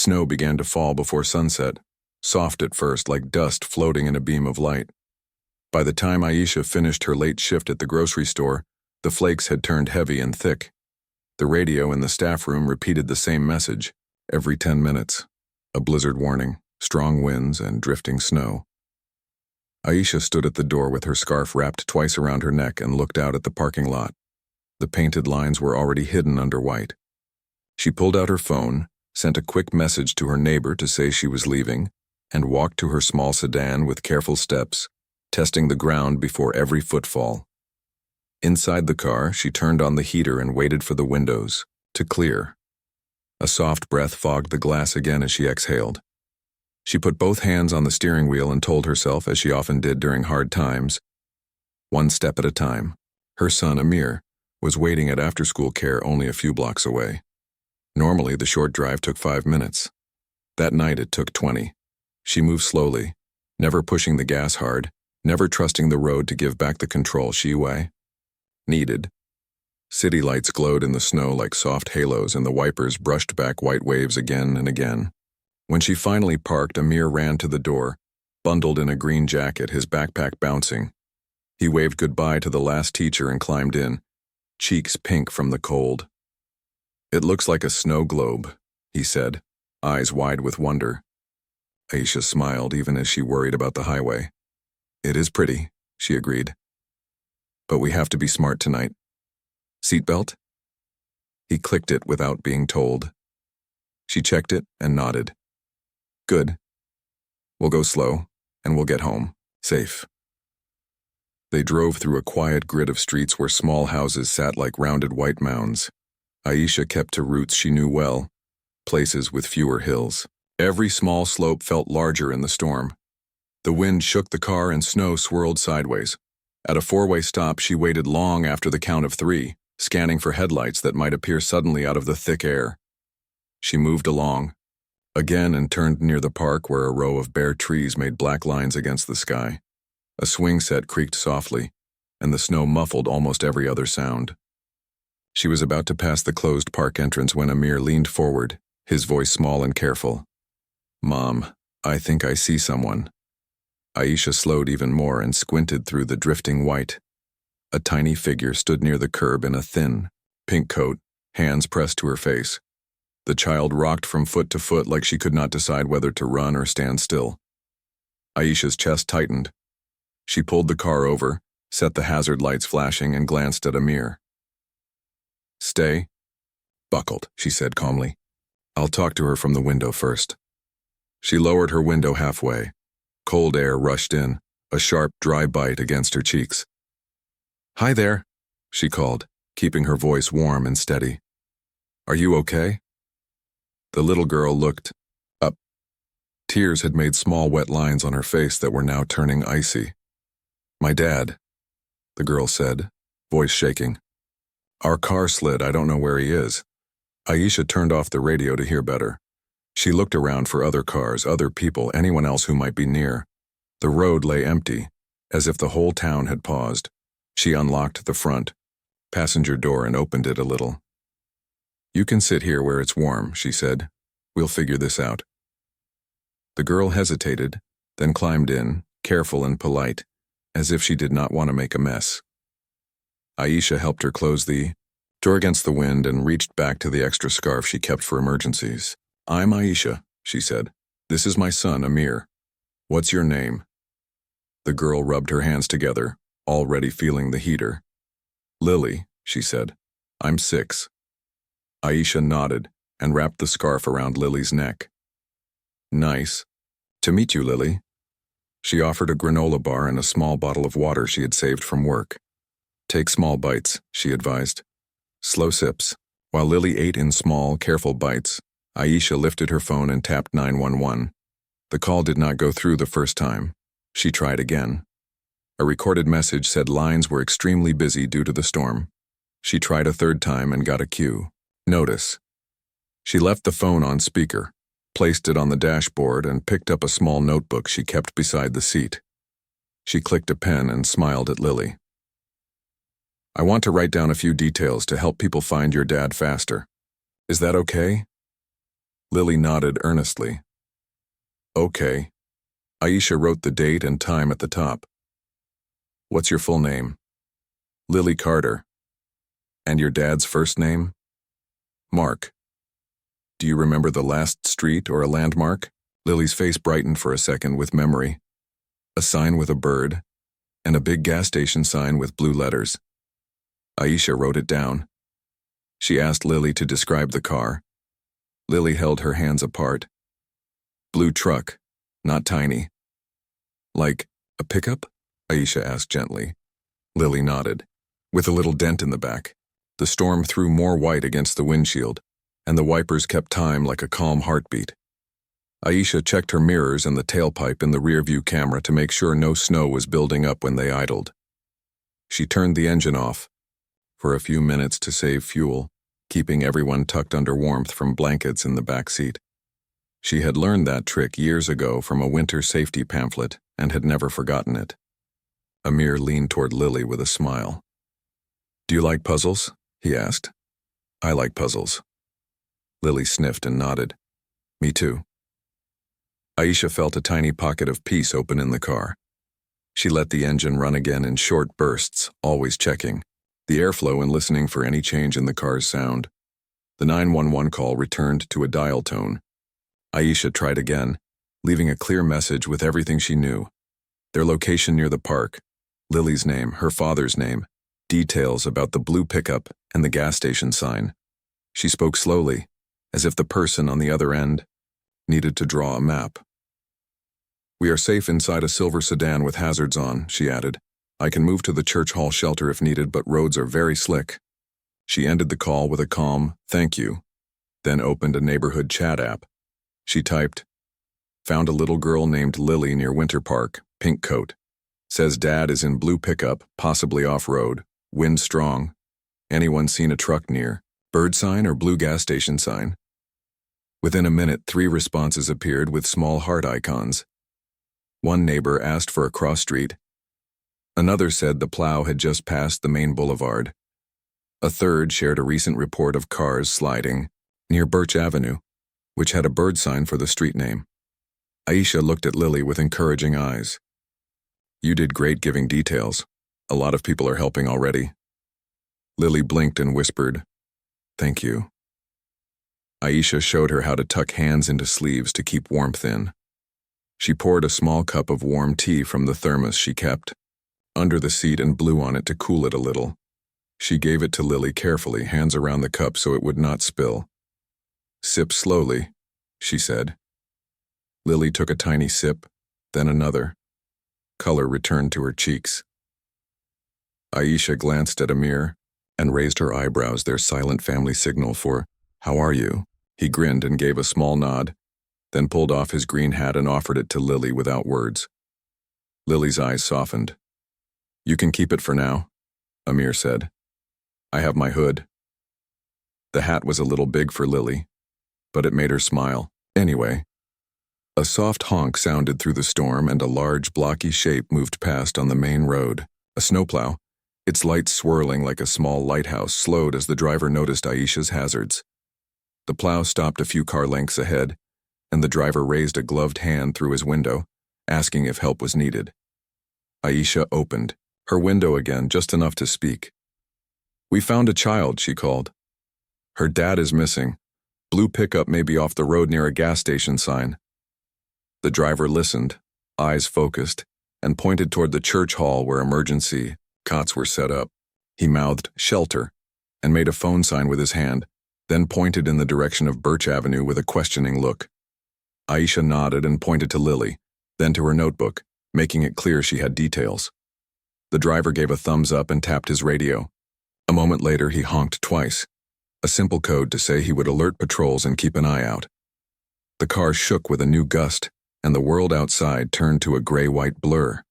Snow began to fall before sunset, soft at first like dust floating in a beam of light. By the time Aisha finished her late shift at the grocery store, the flakes had turned heavy and thick. The radio in the staff room repeated the same message, every 10 minutes. A blizzard warning, strong winds, and drifting snow. Aisha stood at the door with her scarf wrapped twice around her neck and looked out at the parking lot. The painted lines were already hidden under white. She pulled out her phone, sent a quick message to her neighbor to say she was leaving, and walked to her small sedan with careful steps, testing the ground before every footfall. Inside the car, she turned on the heater and waited for the windows to clear. A soft breath fogged the glass again as she exhaled. She put both hands on the steering wheel and told herself, as she often did during hard times, one step at a time. Her son, Amir, was waiting at after-school care only a few blocks away. Normally, the short drive took 5 minutes. That night, it took 20. She moved slowly, never pushing the gas hard, never trusting the road to give back the control she needed. City lights glowed in the snow like soft halos, and the wipers brushed back white waves again and again. When she finally parked, Amir ran to the door, bundled in a green jacket, his backpack bouncing. He waved goodbye to the last teacher and climbed in, cheeks pink from the cold. "It looks like a snow globe," he said, eyes wide with wonder. Aisha smiled even as she worried about the highway. "It is pretty," she agreed. "But we have to be smart tonight. Seatbelt?" He clicked it without being told. She checked it and nodded. "Good. We'll go slow, and we'll get home, safe." They drove through a quiet grid of streets where small houses sat like rounded white mounds. Aisha kept to routes she knew well, places with fewer hills. Every small slope felt larger in the storm. The wind shook the car and snow swirled sideways. At a four-way stop, she waited long after the count of 3, scanning for headlights that might appear suddenly out of the thick air. She moved along, again, and turned near the park where a row of bare trees made black lines against the sky. A swing set creaked softly, and the snow muffled almost every other sound. She was about to pass the closed park entrance when Amir leaned forward, his voice small and careful. "Mom, I think I see someone." Aisha slowed even more and squinted through the drifting white. A tiny figure stood near the curb in a thin, pink coat, hands pressed to her face. The child rocked from foot to foot like she could not decide whether to run or stand still. Aisha's chest tightened. She pulled the car over, set the hazard lights flashing, and glanced at Amir. "Stay." "Buckled," she said calmly. "I'll talk to her from the window first." She lowered her window halfway. Cold air rushed in, a sharp, dry bite against her cheeks. "Hi there," she called, keeping her voice warm and steady. "Are you okay?" The little girl looked up. Tears had made small wet lines on her face that were now turning icy. "My dad," the girl said, voice shaking. "Our car slid. I don't know where he is." Aisha turned off the radio to hear better. She looked around for other cars, other people, anyone else who might be near. The road lay empty, as if the whole town had paused. She unlocked the front passenger door and opened it a little. "You can sit here where it's warm," she said. "We'll figure this out." The girl hesitated, then climbed in, careful and polite, as if she did not want to make a mess. Aisha helped her close the door against the wind and reached back to the extra scarf she kept for emergencies. "I'm Aisha," she said. "This is my son, Amir. What's your name?" The girl rubbed her hands together, already feeling the heater. "Lily," she said. "I'm 6. Aisha nodded and wrapped the scarf around Lily's neck. "Nice to meet you, Lily." She offered a granola bar and a small bottle of water she had saved from work. "Take small bites," she advised. "Slow sips." While Lily ate in small, careful bites, Aisha lifted her phone and tapped 911. The call did not go through the first time. She tried again. A recorded message said lines were extremely busy due to the storm. She tried a third time and got a cue. Notice. She left the phone on speaker, placed it on the dashboard, and picked up a small notebook she kept beside the seat. She clicked a pen and smiled at Lily. "I want to write down a few details to help people find your dad faster. Is that okay?" Lily nodded earnestly. Okay. Aisha wrote the date and time at the top. What's your full name? Lily Carter. And your dad's first name? Mark. Do you remember the last street or a landmark? Lily's face brightened for a second with memory. A sign with a bird, and a big gas station sign with blue letters. Aisha wrote it down. She asked Lily to describe the car. Lily held her hands apart. Blue truck, not tiny. Like a pickup? Aisha asked gently. Lily nodded. With a little dent in the back. The storm threw more white against the windshield, and the wipers kept time like a calm heartbeat. Aisha checked her mirrors and the tailpipe in the rearview camera to make sure no snow was building up when they idled. She turned the engine off for a few minutes to save fuel, keeping everyone tucked under warmth from blankets in the back seat. She had learned that trick years ago from a winter safety pamphlet and had never forgotten it. Amir leaned toward Lily with a smile. Do you like puzzles? He asked. I like puzzles. Lily sniffed and nodded. Me too. Aisha felt a tiny pocket of peace open in the car. She let the engine run again in short bursts, always checking the airflow and listening for any change in the car's sound. The 911 call returned to a dial tone. Aisha tried again, leaving a clear message with everything she knew. Their location near the park, Lily's name, her father's name, details about the blue pickup and the gas station sign. She spoke slowly, as if the person on the other end needed to draw a map. We are safe inside a silver sedan with hazards on, she added. I can move to the church hall shelter if needed, but roads are very slick. She ended the call with a calm, thank you, then opened a neighborhood chat app. She typed, found a little girl named Lily near Winter Park, pink coat. Says dad is in blue pickup, possibly off-road, wind strong. Anyone seen a truck near? Bird sign or blue gas station sign? Within a minute, 3 responses appeared with small heart icons. One neighbor asked for a cross street. Another said the plow had just passed the main boulevard. A third shared a recent report of cars sliding near Birch Avenue, which had a bird sign for the street name. Aisha looked at Lily with encouraging eyes. You did great giving details. A lot of people are helping already. Lily blinked and whispered, thank you. Aisha showed her how to tuck hands into sleeves to keep warmth in. She poured a small cup of warm tea from the thermos she kept under the seat and blew on it to cool it a little. She gave it to Lily carefully, hands around the cup so it would not spill. Sip slowly, she said. Lily took a tiny sip, then another. Color returned to her cheeks. Aisha glanced at Amir and raised her eyebrows, their silent family signal for, how are you? He grinned and gave a small nod, then pulled off his green hat and offered it to Lily without words. Lily's eyes softened. You can keep it for now, Amir said. I have my hood. The hat was a little big for Lily, but it made her smile. Anyway, a soft honk sounded through the storm and a large blocky shape moved past on the main road. A snowplow, its lights swirling like a small lighthouse, slowed as the driver noticed Aisha's hazards. The plow stopped a few car lengths ahead, and the driver raised a gloved hand through his window, asking if help was needed. Aisha opened her window again, just enough to speak. We found a child, she called. Her dad is missing. Blue pickup may be off the road near a gas station sign. The driver listened, eyes focused, and pointed toward the church hall where emergency cots were set up. He mouthed, shelter, and made a phone sign with his hand, then pointed in the direction of Birch Avenue with a questioning look. Aisha nodded and pointed to Lily, then to her notebook, making it clear she had details. The driver gave a thumbs up and tapped his radio. A moment later, he honked twice, a simple code to say he would alert patrols and keep an eye out. The car shook with a new gust, and the world outside turned to a gray-white blur.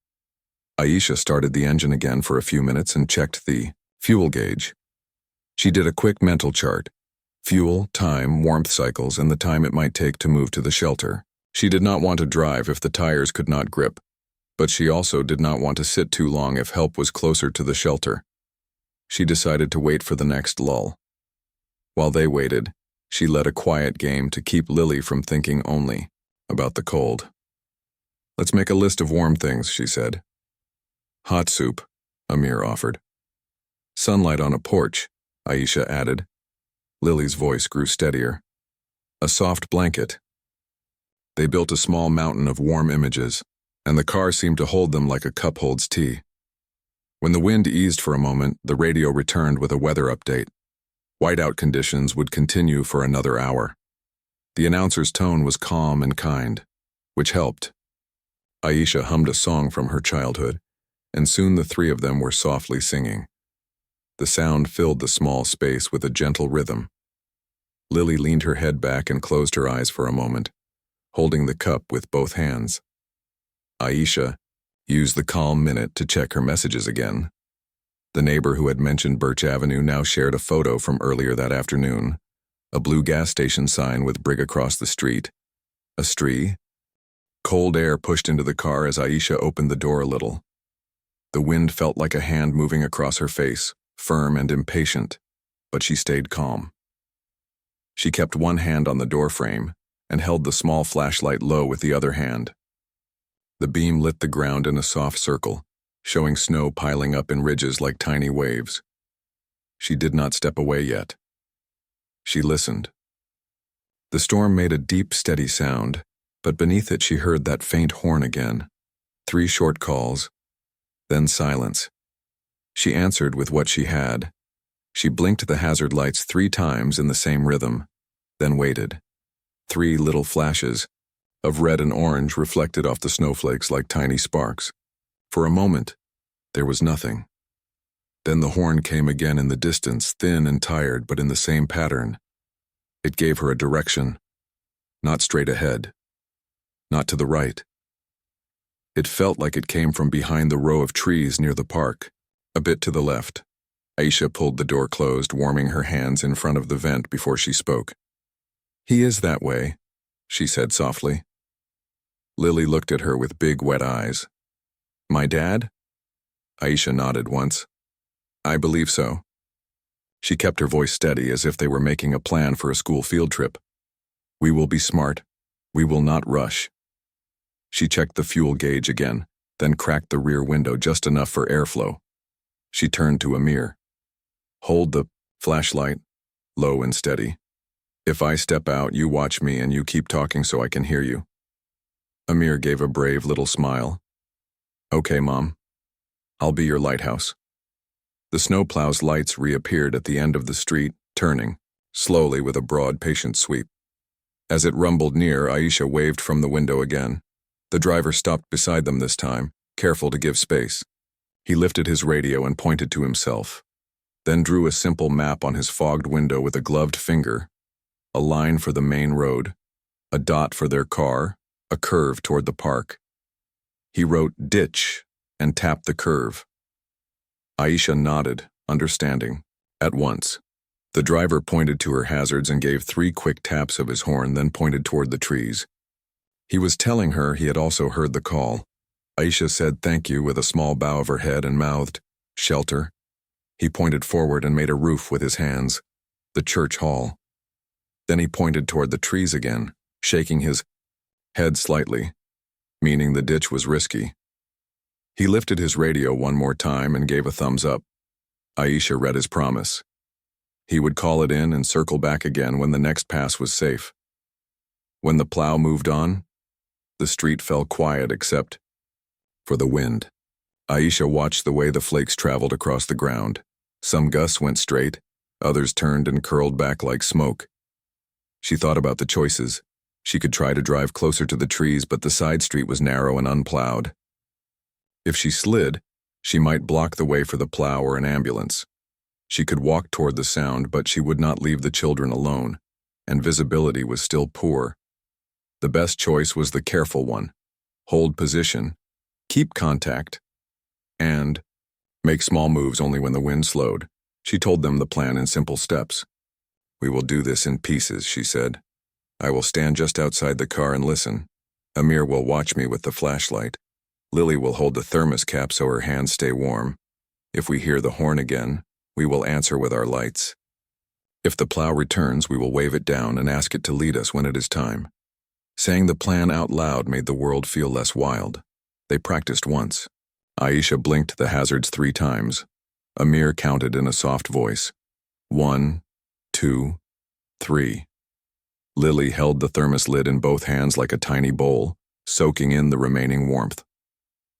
Aisha started the engine again for a few minutes and checked the fuel gauge. She did a quick mental chart: fuel, time, warmth cycles, and the time it might take to move to the shelter. She did not want to drive if the tires could not grip, but she also did not want to sit too long if help was closer to the shelter. She decided to wait for the next lull. While they waited, She led a quiet game to keep Lily from thinking only about the cold. "Let's make a list of warm things," she said. "Hot soup," Amir offered. "Sunlight on a porch," Aisha added. Lily's voice grew steadier. "A soft blanket." They built a small mountain of warm images, and the car seemed to hold them like a cup holds tea. When the wind eased for a moment, the radio returned with a weather update. Whiteout conditions would continue for another hour. The announcer's tone was calm and kind, which helped. Aisha hummed a song from her childhood, and soon the three of them were softly singing. The sound filled the small space with a gentle rhythm. Lily leaned her head back and closed her eyes for a moment, holding the cup with both hands. Aisha used the calm minute to check her messages again. The neighbor who had mentioned Birch Avenue now shared a photo from earlier that afternoon, a blue gas station sign with Brig across the street. A stree. Cold air pushed into the car as Aisha opened the door a little. The wind felt like a hand moving across her face, firm and impatient, but she stayed calm. She kept one hand on the doorframe and held the small flashlight low with the other hand. The beam lit the ground in a soft circle, showing snow piling up in ridges like tiny waves. She did not step away yet. She listened. The storm made a deep, steady sound, but beneath it she heard that faint horn again. 3 short calls, then silence. She answered with what she had. She blinked the hazard lights 3 times in the same rhythm, then waited. 3 little flashes of red and orange reflected off the snowflakes like tiny sparks. For a moment, there was nothing. Then the horn came again in the distance, thin and tired, but in the same pattern. It gave her a direction. Not straight ahead. Not to the right. It felt like it came from behind the row of trees near the park, a bit to the left. Aisha pulled the door closed, warming her hands in front of the vent before she spoke. "He is that way," she said softly. Lily looked at her with big, wet eyes. "My dad?" Aisha nodded once. "I believe so." She kept her voice steady as if they were making a plan for a school field trip. "We will be smart. We will not rush." She checked the fuel gauge again, then cracked the rear window just enough for airflow. She turned to Amir. "Hold the flashlight, low and steady. If I step out, you watch me and you keep talking so I can hear you." Amir gave a brave little smile. "Okay, Mom. I'll be your lighthouse." The snowplow's lights reappeared at the end of the street, turning, slowly with a broad, patient sweep. As it rumbled near, Aisha waved from the window again. The driver stopped beside them this time, careful to give space. He lifted his radio and pointed to himself, then drew a simple map on his fogged window with a gloved finger. A line for the main road, a dot for their car, a curve toward the park. He wrote ditch and tapped the curve. Aisha nodded, understanding, at once. The driver pointed to her hazards and gave 3 quick taps of his horn, then pointed toward the trees. He was telling her he had also heard the call. Aisha said thank you with a small bow of her head and mouthed, "Shelter." He pointed forward and made a roof with his hands, the church hall. Then he pointed toward the trees again, shaking his head slightly, meaning the ditch was risky. He lifted his radio one more time and gave a thumbs up. Aisha read his promise. He would call it in and circle back again when the next pass was safe. When the plow moved on, the street fell quiet except for the wind. Aisha watched the way the flakes traveled across the ground. Some gusts went straight, others turned and curled back like smoke. She thought about the choices. She could try to drive closer to the trees, but the side street was narrow and unplowed. If she slid, she might block the way for the plow or an ambulance. She could walk toward the sound, but she would not leave the children alone, and visibility was still poor. The best choice was the careful one. Hold position, keep contact, and make small moves only when the wind slowed. She told them the plan in simple steps. "We will do this in pieces," she said. "I will stand just outside the car and listen. Amir will watch me with the flashlight. Lily will hold the thermos cap so her hands stay warm. If we hear the horn again, we will answer with our lights. If the plow returns, we will wave it down and ask it to lead us when it is time. Saying the plan out loud made the world feel less wild. They practiced once. Aisha blinked the hazards 3 times. Amir counted in a soft voice. 1, 2, 3. Lily held the thermos lid in both hands like a tiny bowl, soaking in the remaining warmth.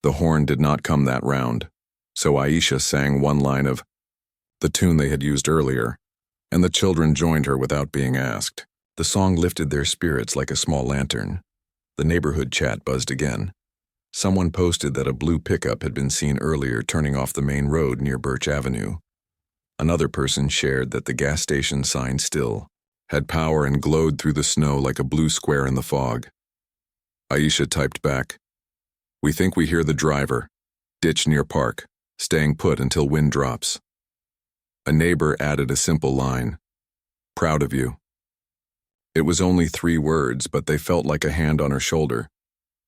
The horn did not come that round, so Aisha sang one line of the tune they had used earlier, and the children joined her without being asked. The song lifted their spirits like a small lantern. The neighborhood chat buzzed again. Someone posted that a blue pickup had been seen earlier turning off the main road near Birch Avenue. Another person shared that the gas station sign still had power and glowed through the snow like a blue square in the fog. Aisha typed back, "We think we hear the driver. Ditch near park, staying put until wind drops." A neighbor added a simple line, "Proud of you." It was only 3 words, but they felt like a hand on her shoulder.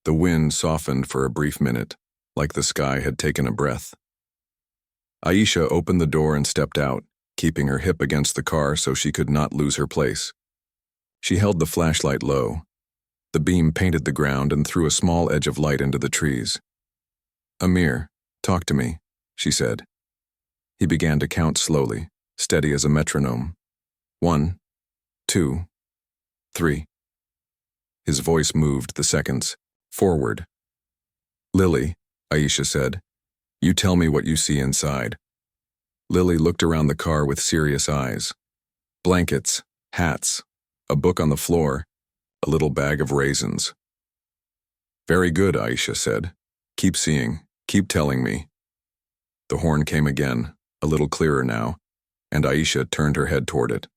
The wind softened for a brief minute, like the sky had taken a breath. Aisha opened the door and stepped out, keeping her hip against the car so she could not lose her place. She held the flashlight low. The beam painted the ground and threw a small edge of light into the trees. "Amir, talk to me," she said. He began to count slowly, steady as a metronome. 1, 2, 3. His voice moved the seconds. Forward. "Lily," Aisha said, "you tell me what you see inside." Lily looked around the car with serious eyes. Blankets, hats, a book on the floor, a little bag of raisins. "Very good," Aisha said. "Keep seeing, keep telling me." The horn came again, a little clearer now, and Aisha turned her head toward it.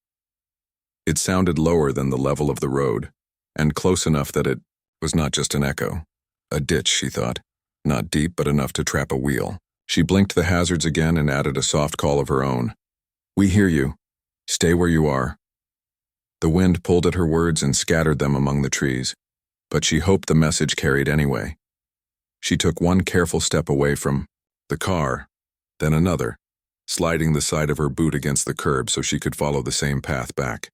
It sounded lower than the level of the road, and close enough that it was not just an echo. A ditch, she thought, not deep but enough to trap a wheel. She blinked the hazards again and added a soft call of her own. "We hear you. Stay where you are." The wind pulled at her words and scattered them among the trees, but she hoped the message carried anyway. She took one careful step away from the car, then another, sliding the side of her boot against the curb so she could follow the same path back.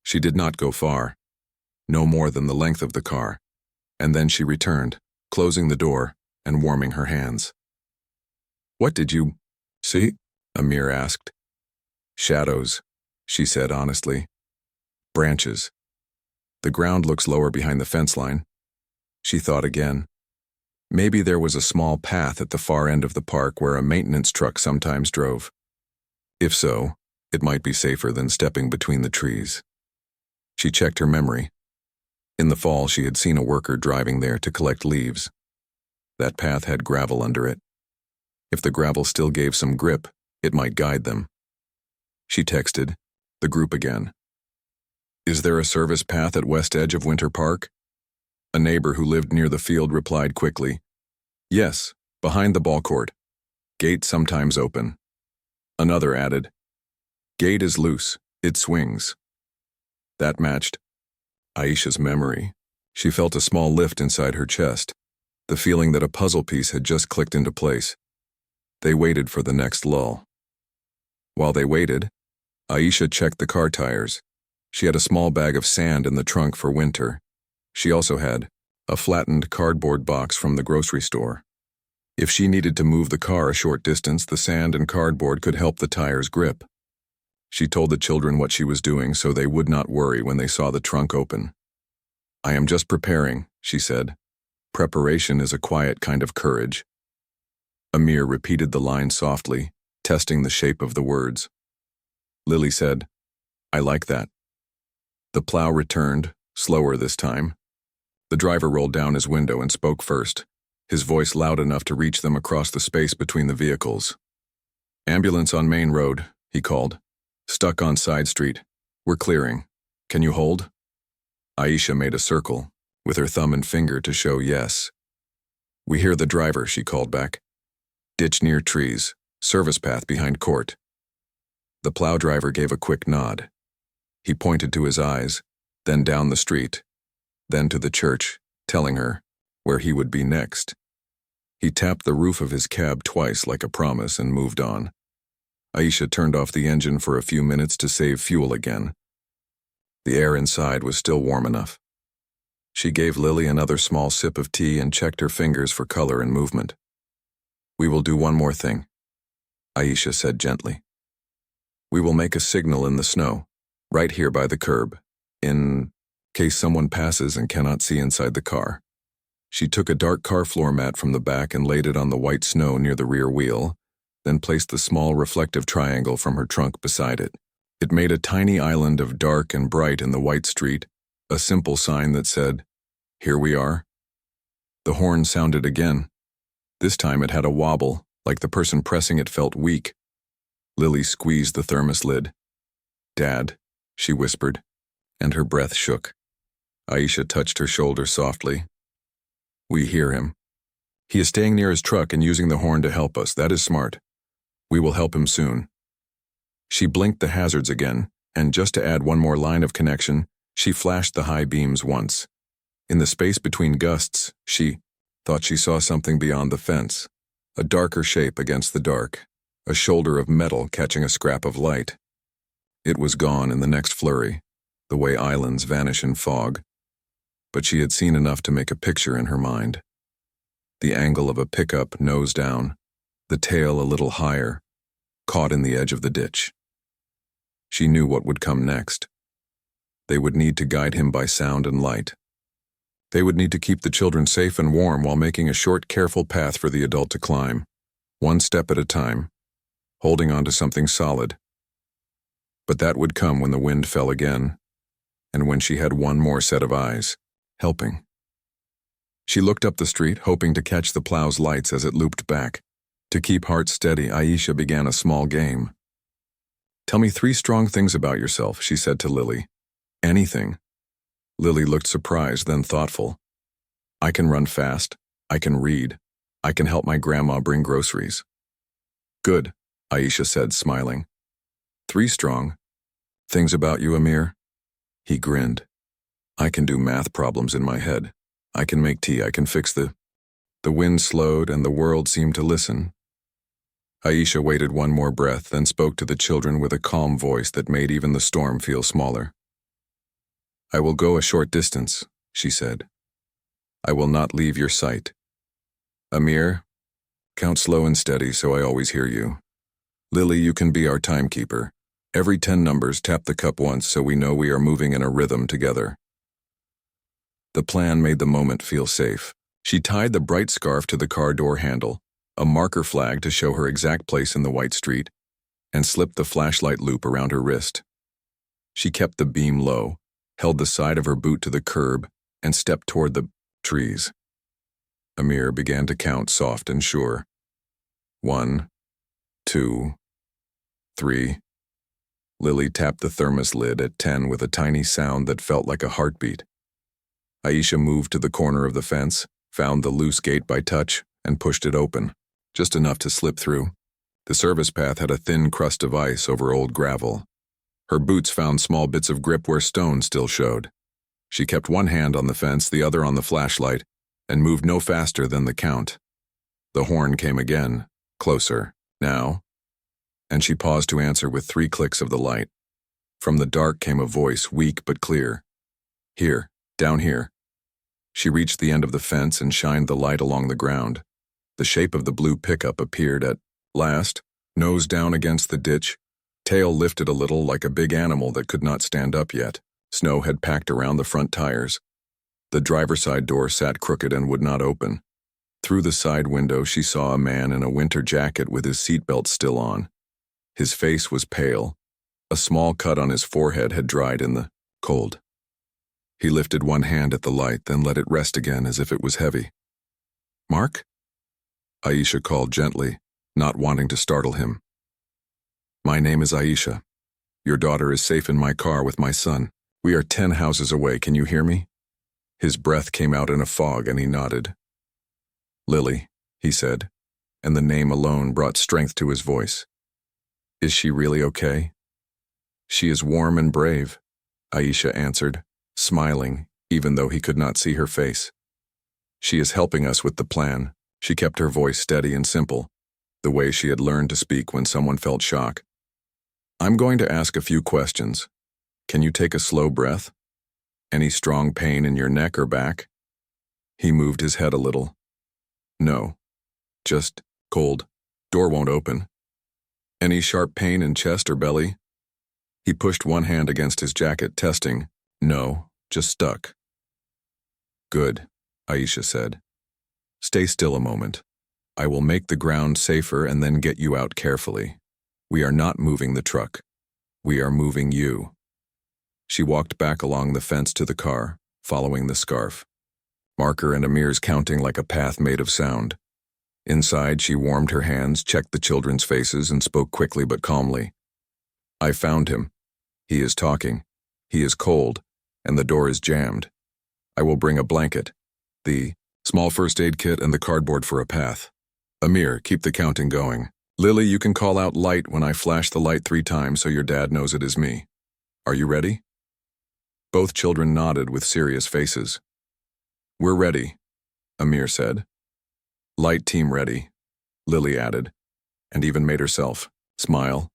She did not go far, no more than the length of the car, and then she returned, closing the door and warming her hands. "What did you see?" Amir asked. "Shadows," she said honestly. "Branches. The ground looks lower behind the fence line." She thought again. Maybe there was a small path at the far end of the park where a maintenance truck sometimes drove. If so, it might be safer than stepping between the trees. She checked her memory. In the fall, she had seen a worker driving there to collect leaves. That path had gravel under it. If the gravel still gave some grip, it might guide them. She texted the group again. "Is there a service path at west edge of Winter Park?" A neighbor who lived near the field replied quickly, "Yes, behind the ball court. Gate sometimes open." Another added, "Gate is loose, it swings." That matched Aisha's memory. She felt a small lift inside her chest, the feeling that a puzzle piece had just clicked into place. They waited for the next lull. While they waited, Aisha checked the car tires. She had a small bag of sand in the trunk for winter. She also had a flattened cardboard box from the grocery store. If she needed to move the car a short distance, the sand and cardboard could help the tires grip. She told the children what she was doing so they would not worry when they saw the trunk open. "I am just preparing," she said. "Preparation is a quiet kind of courage." Amir repeated the line softly, testing the shape of the words. Lily said, "I like that." The plow returned, slower this time. The driver rolled down his window and spoke first, his voice loud enough to reach them across the space between the vehicles. "Ambulance on main road," he called. "Stuck on side street. We're clearing. Can you hold?" Aisha made a circle, with her thumb and finger to show yes. "We hear the driver," she called back. "Ditch near trees, service path behind court." The plow driver gave a quick nod. He pointed to his eyes, then down the street, then to the church, telling her where he would be next. He tapped the roof of his cab twice like a promise and moved on. Aisha turned off the engine for a few minutes to save fuel again. The air inside was still warm enough. She gave Lily another small sip of tea and checked her fingers for color and movement. "We will do one more thing," Aisha said gently. "We will make a signal in the snow, right here by the curb, in case someone passes and cannot see inside the car." She took a dark car floor mat from the back and laid it on the white snow near the rear wheel, then placed the small reflective triangle from her trunk beside it. It made a tiny island of dark and bright in the white street, a simple sign that said, "Here we are." The horn sounded again. This time it had a wobble, like the person pressing it felt weak. Lily squeezed the thermos lid. "Dad," she whispered, and her breath shook. Aisha touched her shoulder softly. "We hear him. He is staying near his truck and using the horn to help us. That is smart. We will help him soon." She blinked the hazards again, and just to add one more line of connection, she flashed the high beams once. In the space between gusts, she thought she saw something beyond the fence, a darker shape against the dark, a shoulder of metal catching a scrap of light. It was gone in the next flurry, the way islands vanish in fog, but she had seen enough to make a picture in her mind. The angle of a pickup nose down, the tail a little higher, caught in the edge of the ditch. She knew what would come next. They would need to guide him by sound and light. They would need to keep the children safe and warm while making a short, careful path for the adult to climb, one step at a time, holding on to something solid. But that would come when the wind fell again, and when she had one more set of eyes, helping. She looked up the street, hoping to catch the plow's lights as it looped back. To keep heart steady, Aisha began a small game. "Tell me 3 strong things about yourself," she said to Lily. "Anything." Lily looked surprised, then thoughtful. "I can run fast. I can read. I can help my grandma bring groceries." "Good," Aisha said, smiling. 3 strong things about you, Amir?" He grinned. "I can do math problems in my head. I can make tea. I can fix the wind slowed and the world seemed to listen. Aisha waited one more breath, then spoke to the children with a calm voice that made even the storm feel smaller. "I will go a short distance," she said. "I will not leave your sight. Amir, count slow and steady so I always hear you. Lily, you can be our timekeeper. Every 10 numbers, tap the cup once so we know we are moving in a rhythm together." The plan made the moment feel safe. She tied the bright scarf to the car door handle, a marker flag to show her exact place in the white street, and slipped the flashlight loop around her wrist. She kept the beam low, held the side of her boot to the curb, and stepped toward the trees. Amir began to count soft and sure. 1, 2, 3. Lily tapped the thermos lid at 10 with a tiny sound that felt like a heartbeat. Aisha moved to the corner of the fence, found the loose gate by touch, and pushed it open, just enough to slip through. The service path had a thin crust of ice over old gravel. Her boots found small bits of grip where stone still showed. She kept one hand on the fence, the other on the flashlight, and moved no faster than the count. The horn came again, closer, now, and she paused to answer with 3 clicks of the light. From the dark came a voice, weak but clear. "Here, down here." She reached the end of the fence and shined the light along the ground. The shape of the blue pickup appeared at last, nose down against the ditch, tail lifted a little like a big animal that could not stand up yet. Snow had packed around the front tires. The driver's side door sat crooked and would not open. Through the side window she saw a man in a winter jacket with his seatbelt still on. His face was pale. A small cut on his forehead had dried in the cold. He lifted one hand at the light, then let it rest again as if it was heavy. "Mark?" Aisha called gently, not wanting to startle him. "My name is Aisha. Your daughter is safe in my car with my son. We are 10 houses away. Can you hear me?" His breath came out in a fog and he nodded. "Lily," he said, and the name alone brought strength to his voice. "Is she really okay?" "She is warm and brave," Aisha answered, smiling, even though he could not see her face. "She is helping us with the plan." She kept her voice steady and simple. the way she had learned to speak when someone felt shock. I'm going to ask a few questions. Can you take a slow breath? Any strong pain in your neck or back? He moved his head a little. No. Just cold. Door won't open. Any sharp pain in chest or belly? He pushed one hand against his jacket, testing. No, just stuck. Good, Aisha said. Stay still a moment. I will make the ground safer and then get you out carefully. We are not moving the truck. We are moving you. She walked back along the fence to the car, following the scarf. Marker and Amir's counting like a path made of sound. Inside, she warmed her hands, checked the children's faces, and spoke quickly but calmly. I found him. He is talking. He is cold, and the door is jammed. I will bring a blanket, the small first aid kit, and the cardboard for a path. Amir, keep the counting going. Lily, you can call out light when I flash the light 3 times so your dad knows it is me. Are you ready? Both children nodded with serious faces. We're ready, Amir said. Light team ready, Lily added, and even made herself smile.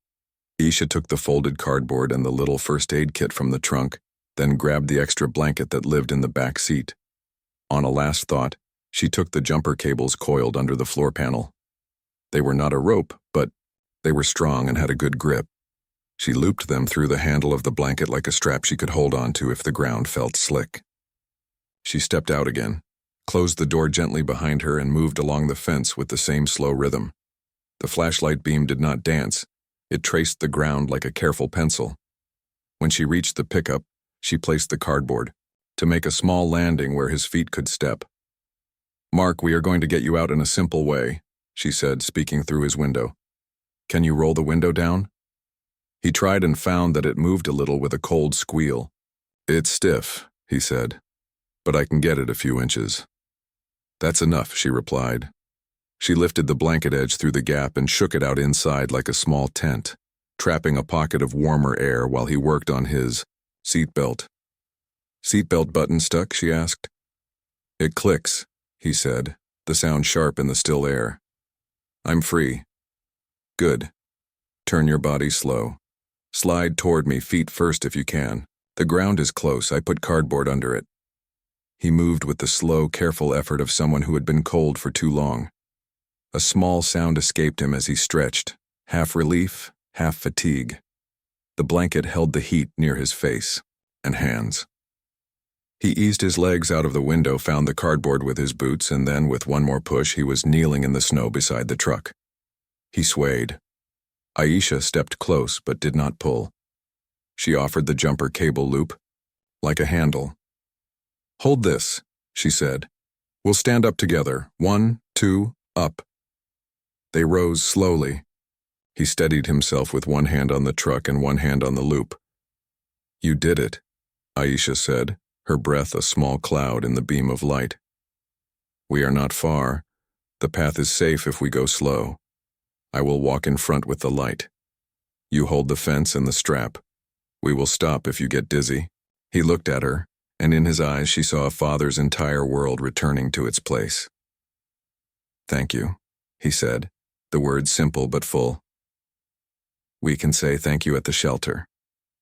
Isha took the folded cardboard and the little first aid kit from the trunk, then grabbed the extra blanket that lived in the back seat. On a last thought, she took the jumper cables coiled under the floor panel. They were not a rope, but they were strong and had a good grip. She looped them through the handle of the blanket like a strap she could hold on to if the ground felt slick. She stepped out again, closed the door gently behind her, and moved along the fence with the same slow rhythm. The flashlight beam did not dance. It traced the ground like a careful pencil. When she reached the pickup, she placed the cardboard to make a small landing where his feet could step. Mark, we are going to get you out in a simple way, she said, speaking through his window. Can you roll the window down? He tried and found that it moved a little with a cold squeal. It's stiff, he said, but I can get it a few inches. That's enough, she replied. She lifted the blanket edge through the gap and shook it out inside like a small tent, trapping a pocket of warmer air while he worked on his seatbelt. Seatbelt button stuck, she asked. It clicks, he said, the sound sharp in the still air. I'm free. Good. Turn your body slow. Slide toward me, feet first if you can. The ground is close, I put cardboard under it. He moved with the slow, careful effort of someone who had been cold for too long. A small sound escaped him as he stretched, half relief, half fatigue. The blanket held the heat near his face and hands. He eased his legs out of the window, found the cardboard with his boots, and then, with one more push, he was kneeling in the snow beside the truck. He swayed. Aisha stepped close but did not pull. She offered the jumper cable loop, like a handle. Hold this, she said. We'll stand up together. 1, 2, up. They rose slowly. He steadied himself with one hand on the truck and one hand on the loop. You did it, Aisha said, her breath a small cloud in the beam of light. We are not far. The path is safe if we go slow. I will walk in front with the light. You hold the fence and the strap. We will stop if you get dizzy. He looked at her, and in his eyes she saw a father's entire world returning to its place. Thank you, he said, the words simple but full. We can say thank you at the shelter,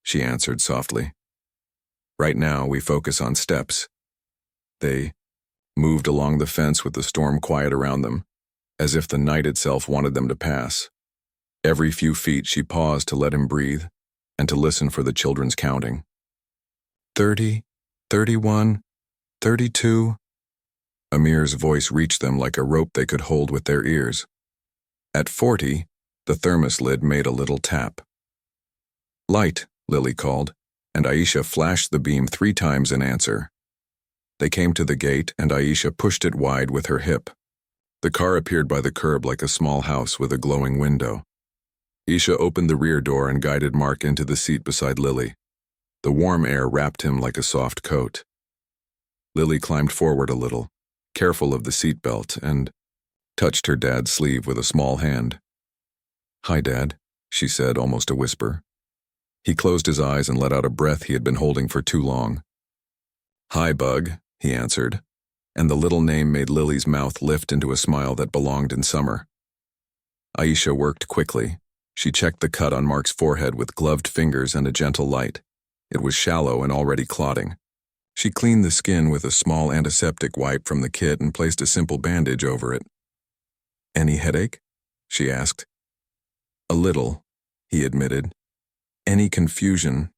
she answered softly. Right now we focus on steps. They moved along the fence with the storm quiet around them, as if the night itself wanted them to pass. Every few feet she paused to let him breathe and to listen for the children's counting. 30, 31, 32. Amir's voice reached them like a rope they could hold with their ears. At 40, the thermos lid made a little tap. Light, Lily called, and Aisha flashed the beam 3 times in answer. They came to the gate, and Aisha pushed it wide with her hip. The car appeared by the curb like a small house with a glowing window. Isha opened the rear door and guided Mark into the seat beside Lily. The warm air wrapped him like a soft coat. Lily climbed forward a little, careful of the seatbelt, and touched her dad's sleeve with a small hand. Hi, Dad, she said, almost a whisper. He closed his eyes and let out a breath he had been holding for too long. Hi, Bug, he answered, and the little name made Lily's mouth lift into a smile that belonged in summer. Aisha worked quickly. She checked the cut on Mark's forehead with gloved fingers and a gentle light. It was shallow and already clotting. She cleaned the skin with a small antiseptic wipe from the kit and placed a simple bandage over it. "Any headache?" she asked. "A little," he admitted. "Any confusion?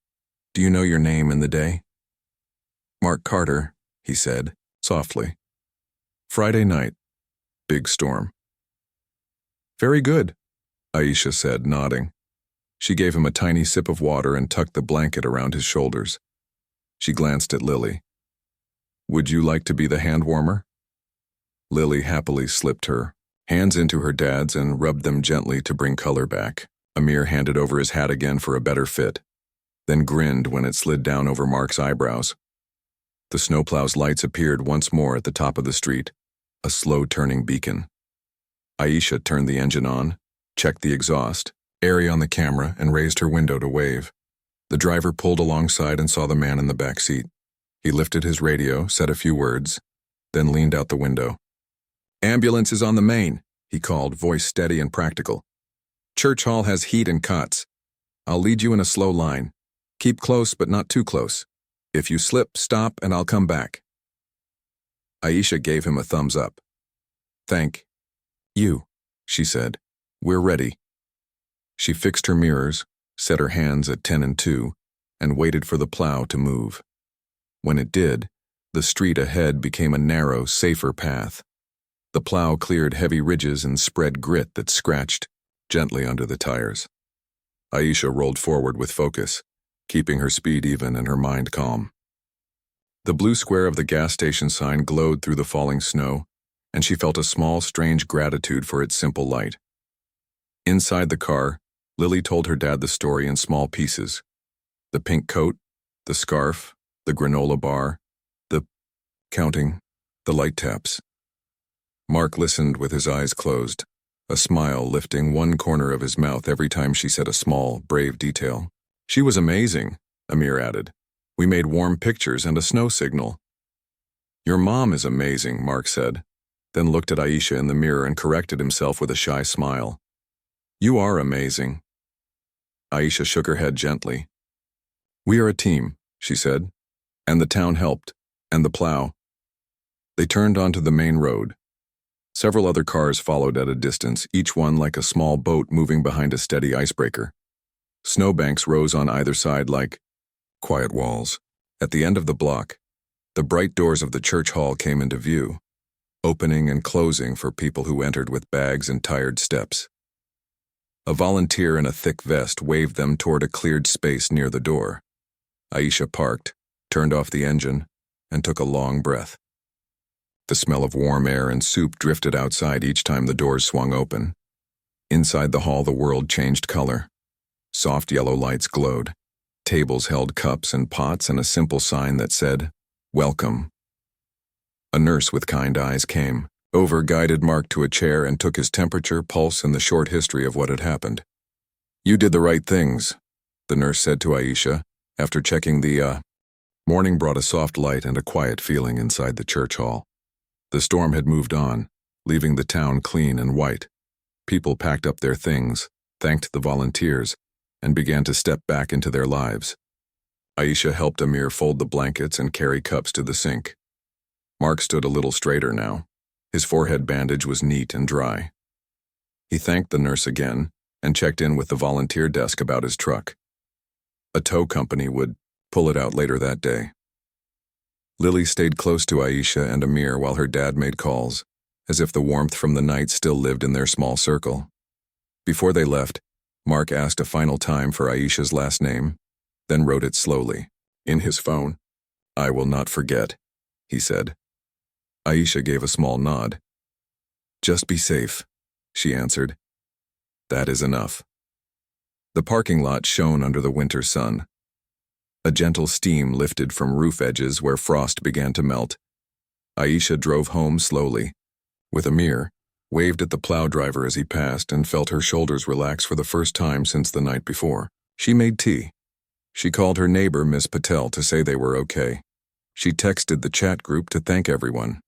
Do you know your name and the day?" "Mark Carter," he said, softly. "Friday night. Big storm." "Very good," Aisha said, nodding. She gave him a tiny sip of water and tucked the blanket around his shoulders. She glanced at Lily. "Would you like to be the hand warmer?" Lily happily slipped her hands into her dad's and rubbed them gently to bring color back. Amir handed over his hat again for a better fit, then grinned when it slid down over Mark's eyebrows. The snowplow's lights appeared once more at the top of the street, a slow-turning beacon. Aisha turned the engine on, checked the exhaust, airy on the camera, and raised her window to wave. The driver pulled alongside and saw the man in the back seat. He lifted his radio, said a few words, then leaned out the window. "Ambulance is on the main," he called, voice steady and practical. "Church Hall has heat and cots. I'll lead you in a slow line. Keep close, but not too close. If you slip, stop, and I'll come back." Aisha gave him a thumbs up. "Thank you," she said. "We're ready." She fixed her mirrors, set her hands at 10 and 2, and waited for the plow to move. When it did, the street ahead became a narrow, safer path. The plow cleared heavy ridges and spread grit that scratched gently under the tires. Aisha rolled forward with focus, keeping her speed even and her mind calm. The blue square of the gas station sign glowed through the falling snow, and she felt a small, strange gratitude for its simple light. Inside the car, Lily told her dad the story in small pieces. The pink coat, the scarf, the granola bar, the counting, the light taps. Mark listened with his eyes closed, a smile lifting one corner of his mouth every time she said a small, brave detail. "She was amazing," Amir added. "We made warm pictures and a snow signal." "Your mom is amazing," Mark said, then looked at Aisha in the mirror and corrected himself with a shy smile. "You are amazing." Aisha shook her head gently. "We are a team," she said, "and the town helped, and the plow." They turned onto the main road. Several other cars followed at a distance, each one like a small boat moving behind a steady icebreaker. Snowbanks rose on either side like quiet walls. At the end of the block, the bright doors of the church hall came into view, opening and closing for people who entered with bags and tired steps. A volunteer in a thick vest waved them toward a cleared space near the door. Aisha parked, turned off the engine, and took a long breath. The smell of warm air and soup drifted outside each time the doors swung open. Inside the hall, the world changed color. Soft yellow lights glowed. Tables held cups and pots and a simple sign that said, "Welcome." A nurse with kind eyes came over, guided Mark to a chair, and took his temperature, pulse, and the short history of what had happened. "You did the right things," the nurse said to Aisha, after checking the Morning brought a soft light and a quiet feeling inside the church hall. The storm had moved on, leaving the town clean and white. People packed up their things, thanked the volunteers, and began to step back into their lives. Aisha helped Amir fold the blankets and carry cups to the sink. Mark stood a little straighter now. His forehead bandage was neat and dry. He thanked the nurse again and checked in with the volunteer desk about his truck. A tow company would pull it out later that day. Lily stayed close to Aisha and Amir while her dad made calls, as if the warmth from the night still lived in their small circle. Before they left, Mark asked a final time for Aisha's last name, then wrote it slowly, in his phone. "I will not forget," he said. Aisha gave a small nod. "Just be safe," she answered. "That is enough." The parking lot shone under the winter sun. A gentle steam lifted from roof edges where frost began to melt. Aisha drove home slowly, with Amir, waved at the plow driver as he passed, and felt her shoulders relax for the first time since the night before. She made tea. She called her neighbor, Miss Patel, to say they were okay. She texted the chat group to thank everyone.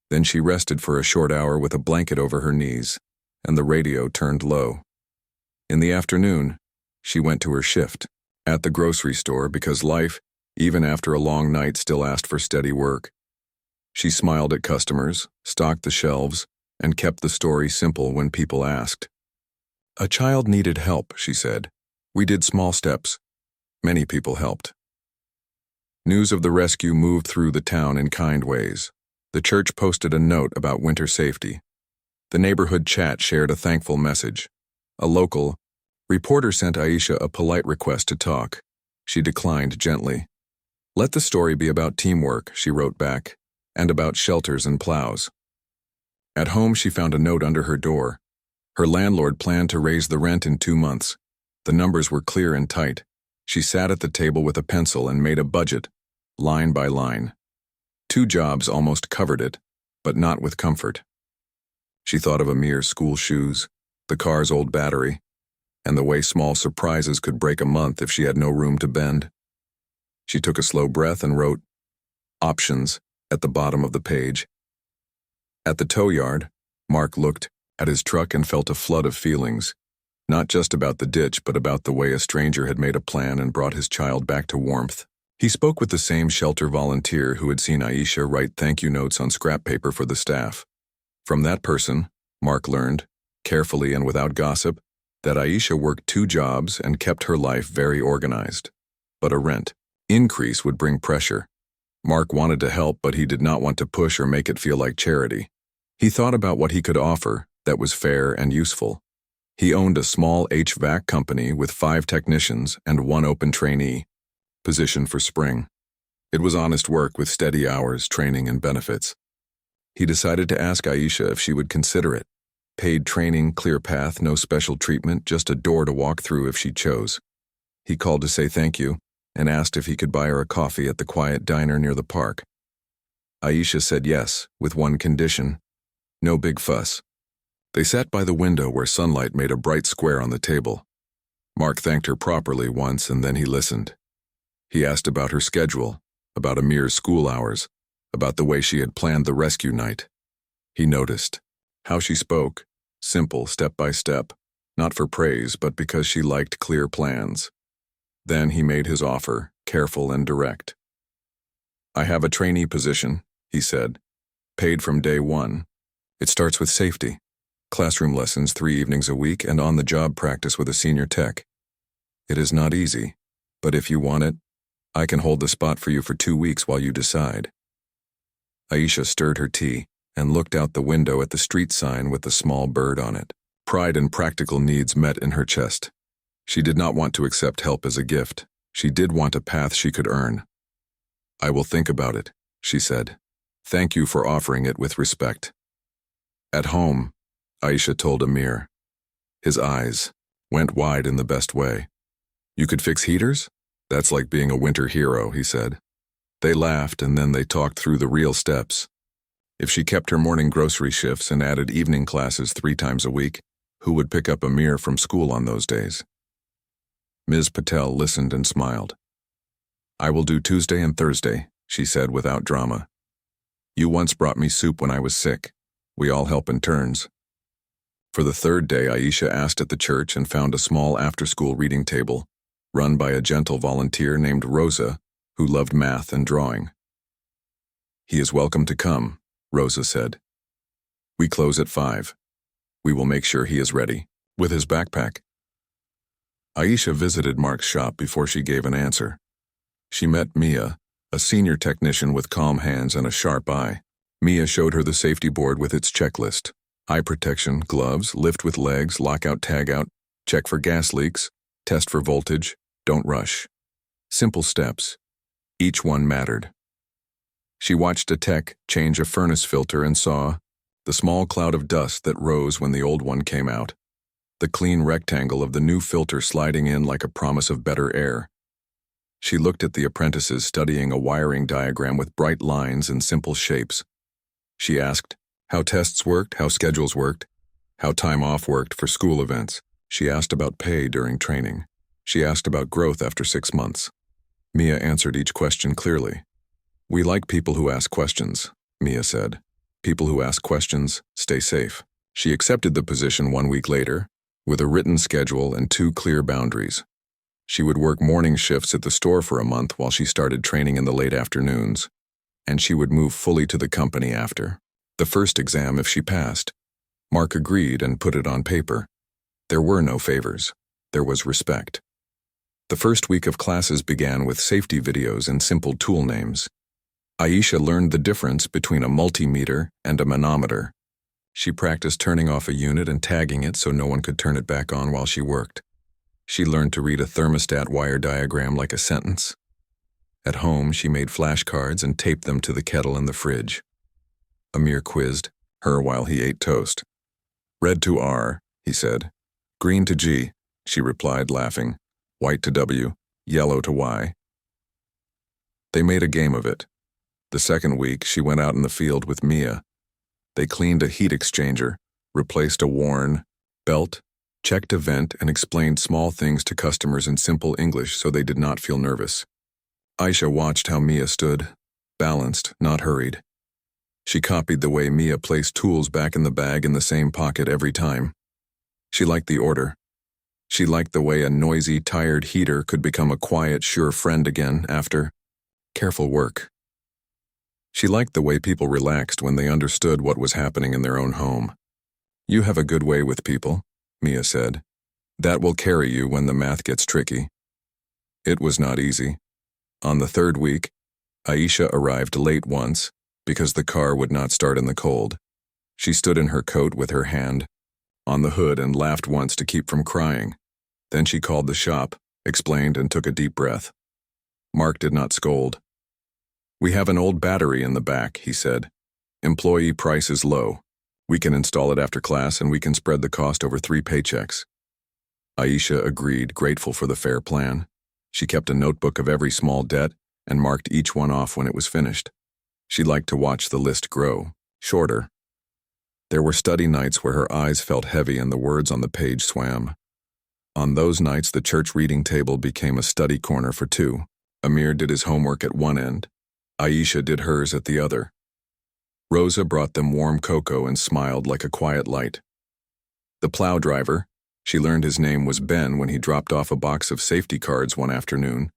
Then she rested for a short hour with a blanket over her knees, and the radio turned low. In the afternoon, she went to her shift at the grocery store because life, even after a long night, still asked for steady work. She smiled at customers, stocked the shelves, and kept the story simple when people asked. "A child needed help," she said. "We did small steps. Many people helped." News of the rescue moved through the town in kind ways. The church posted a note about winter safety. The neighborhood chat shared a thankful message. A local reporter sent Aisha a polite request to talk. She declined gently. "Let the story be about teamwork," she wrote back, "and about shelters and plows." At home, she found a note under her door. Her landlord planned to raise the rent in 2 months. The numbers were clear and tight. She sat at the table with a pencil and made a budget, line by line. 2 jobs almost covered it, but not with comfort. She thought of Amir's school shoes, the car's old battery, and the way small surprises could break a month if she had no room to bend. She took a slow breath and wrote options at the bottom of the page. At the tow yard, Mark looked at his truck and felt a flood of feelings, not just about the ditch, but about the way a stranger had made a plan and brought his child back to warmth. He spoke with the same shelter volunteer who had seen Aisha write thank you notes on scrap paper for the staff. From that person, Mark learned, carefully and without gossip, that Aisha worked 2 jobs and kept her life very organized. But a rent increase would bring pressure. Mark wanted to help, but he did not want to push or make it feel like charity. He thought about what he could offer that was fair and useful. He owned a small HVAC company with 5 technicians and 1 open trainee, position for spring. It was honest work with steady hours, training, and benefits. He decided to ask Aisha if she would consider it. Paid training, clear path, no special treatment, just a door to walk through if she chose. He called to say thank you and asked if he could buy her a coffee at the quiet diner near the park. Aisha said yes, with one condition: no big fuss. They sat by the window where sunlight made a bright square on the table. Mark thanked her properly once, and then he listened. He asked about her schedule, about Amir's school hours, about the way she had planned the rescue night. He noticed how she spoke, simple, step by step, not for praise, but because she liked clear plans. Then he made his offer, careful and direct. "I have a trainee position," he said, "paid from day 1. It starts with safety, classroom lessons 3 evenings a week, and on-the-job practice with a senior tech. It is not easy, but if you want it, I can hold the spot for you for 2 weeks while you decide." Aisha stirred her tea and looked out the window at the street sign with the small bird on it. Pride and practical needs met in her chest. She did not want to accept help as a gift. She did want a path she could earn. "I will think about it," she said. "Thank you for offering it with respect." At home, Aisha told Amir. His eyes went wide in the best way. "You could fix heaters? That's like being a winter hero," he said. They laughed, and then they talked through the real steps. If she kept her morning grocery shifts and added evening classes 3 times a week, who would pick up Amir from school on those days? Ms. Patel listened and smiled. "I will do Tuesday and Thursday," she said without drama. "You once brought me soup when I was sick. We all help in turns." For the 3rd day, Aisha asked at the church and found a small after-school reading table, run by a gentle volunteer named Rosa, who loved math and drawing. "He is welcome to come," Rosa said. "We close at 5. We will make sure he is ready, with his backpack." Aisha visited Mark's shop before she gave an answer. She met Mia, a senior technician with calm hands and a sharp eye. Mia showed her the safety board with its checklist: eye protection, gloves, lift with legs, lockout, tagout, check for gas leaks, test for voltage, don't rush. Simple steps. Each one mattered. She watched a tech change a furnace filter and saw the small cloud of dust that rose when the old one came out, the clean rectangle of the new filter sliding in like a promise of better air. She looked at the apprentices studying a wiring diagram with bright lines and simple shapes. She asked how tests worked, how schedules worked, how time off worked for school events. She asked about pay during training. She asked about growth after 6 months. Mia answered each question clearly. "We like people who ask questions," Mia said. "People who ask questions stay safe." She accepted the position 1 week later, with a written schedule and 2 clear boundaries. She would work morning shifts at the store for a month while she started training in the late afternoons, and she would move fully to the company after. The first exam if she passed. Mark agreed and put it on paper. There were no favors. There was respect. The first week of classes began with safety videos and simple tool names. Aisha learned the difference between a multimeter and a manometer. She practiced turning off a unit and tagging it so no one could turn it back on while she worked. She learned to read a thermostat wire diagram like a sentence. At home, she made flashcards and taped them to the kettle in the fridge. Amir quizzed her while he ate toast. Red to R, he said. Green to G, she replied, laughing. White to W, yellow to Y. They made a game of it. The second week, she went out in the field with Mia. They cleaned a heat exchanger, replaced a worn belt, checked a vent, and explained small things to customers in simple English so they did not feel nervous. Aisha watched how Mia stood, balanced, not hurried. She copied the way Mia placed tools back in the bag in the same pocket every time. She liked the order. She liked the way a noisy, tired heater could become a quiet, sure friend again after careful work. She liked the way people relaxed when they understood what was happening in their own home. You have a good way with people, Mia said. That will carry you when the math gets tricky. It was not easy. On the third week, Aisha arrived late once because the car would not start in the cold. She stood in her coat with her hand on the hood and laughed once to keep from crying. Then she called the shop, explained, and took a deep breath. Mark did not scold. We have an old battery in the back, he said. Employee price is low. We can install it after class and we can spread the cost over 3 paychecks. Aisha agreed, grateful for the fair plan. She kept a notebook of every small debt and marked each one off when it was finished. She liked to watch the list grow, shorter. There were study nights where her eyes felt heavy and the words on the page swam. On those nights, the church reading table became a study corner for 2. Amir did his homework at one end. Aisha did hers at the other. Rosa brought them warm cocoa and smiled like a quiet light. The plow driver, she learned his name was Ben when he dropped off a box of safety cards one afternoon,